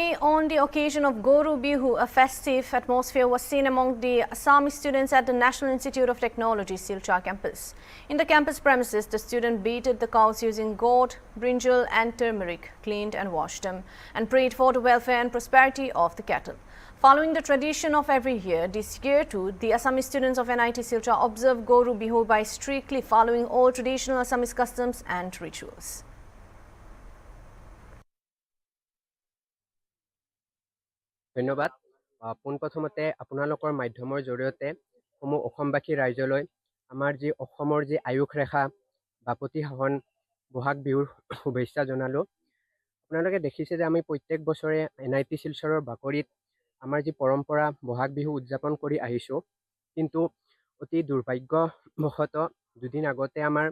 On the occasion of Goru Bihu, a festive atmosphere was seen among the Assami students at the National Institute of Technology, Silchar campus. In the campus premises, the students baited the cows using gourd, brinjal and turmeric, cleaned and washed them, and prayed for the welfare and prosperity of the cattle. Following the tradition of every year, this year too, the Assamese students of NIT Silchar observed Goru Bihu by strictly following all traditional Assamese customs and rituals. ধন্যবাদ। পোনপ্ৰথমতে আপোনালোকৰ মাধ্যমৰ জৰিয়তে সমূহ অসমবাসী ৰাইজলৈ আমাৰ অসমৰ আয়ুস ৰেখা বাপতি সাহন বহাগ বিহুৰ শুভেচ্ছা জনালোঁ। আপোনালোকে দেখিছে যে আমি প্ৰত্যেক বছৰে NIT শিলচৰৰ বাকৰিত আমাৰ পৰম্পৰা বহাগ বিহু উদযাপন কৰি আহিছোঁ। কিন্তু অতি দুৰ্ভাগ্যবশতঃ দুদিন আগতে আমাৰ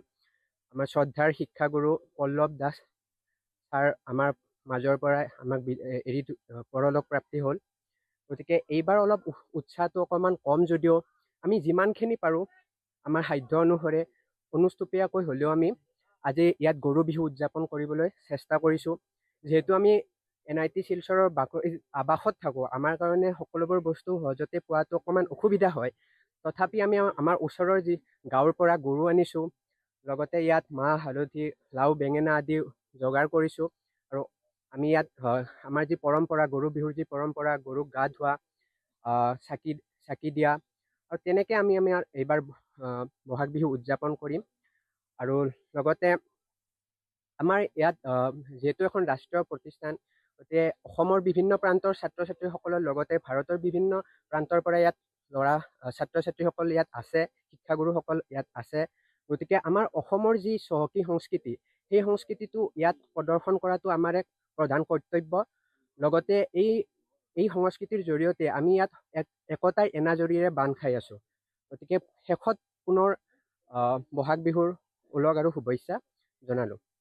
শ্ৰদ্ধাৰ শিক্ষাগুৰু পল্লৱ দাস ছাৰ আমাৰ মাজৰ পৰা আমাক এৰি পৰলোক প্ৰাপ্তি হ'ল। গতিকে এইবাৰ অলপ উৎসাহটো অকণমান কম যদিও আমি যিমানখিনি পাৰোঁ আমাৰ সাধ্য অনুসৰে অনুষ্টুপীয়াকৈ হ'লেও আমি আজি ইয়াত গৰু বিহু উদযাপন কৰিবলৈ চেষ্টা কৰিছোঁ। যিহেতু আমি NIT শিলচৰৰ আৱাসত থাকোঁ, আমাৰ কাৰণে সকলোবোৰ বস্তু সহজতে পোৱাটো অকণমান অসুবিধা হয়। তথাপি আমি আমাৰ ওচৰৰ গাঁৱৰ পৰা গৰু আনিছোঁ, লগতে ইয়াত মাহ হালধি লাও বেঙেনা আদি যোগাৰ কৰিছোঁ। আৰু আমি ইয়াত আমাৰ পৰম্পৰা গৰু বিহুৰ পৰম্পৰা গৰুক গা ধোৱা, চাকি দিয়া, আৰু তেনেকৈ আমি এইবাৰ বহাগ বিহু উদযাপন কৰিম। আৰু লগতে আমাৰ ইয়াত যিহেতু এখন ৰাষ্ট্ৰীয় প্ৰতিষ্ঠান, গতিকে অসমৰ বিভিন্ন প্ৰান্তৰ ছাত্ৰ ছাত্ৰীসকলৰ লগতে ভাৰতৰ বিভিন্ন প্ৰান্তৰ পৰা ইয়াত ছাত্ৰ ছাত্ৰীসকল ইয়াত আছে, শিক্ষাগুৰুসকল ইয়াত আছে। গতিকে আমাৰ অসমৰ চহকী সংস্কৃতি, সেই সংস্কৃতিটো ইয়াত প্ৰদৰ্শন কৰাটো আমাৰ এক প্ৰধান কৰ্তব্য। লগতে এই সংস্কৃতিৰ জৰিয়তে আমি ইয়াত একতাৰ এনাজৰীৰে বান্ধ খাই আছোঁ। গতিকে শেষত পুনৰ বহাগ বিহুৰ ওলগ আৰু শুভেচ্ছা জনালোঁ।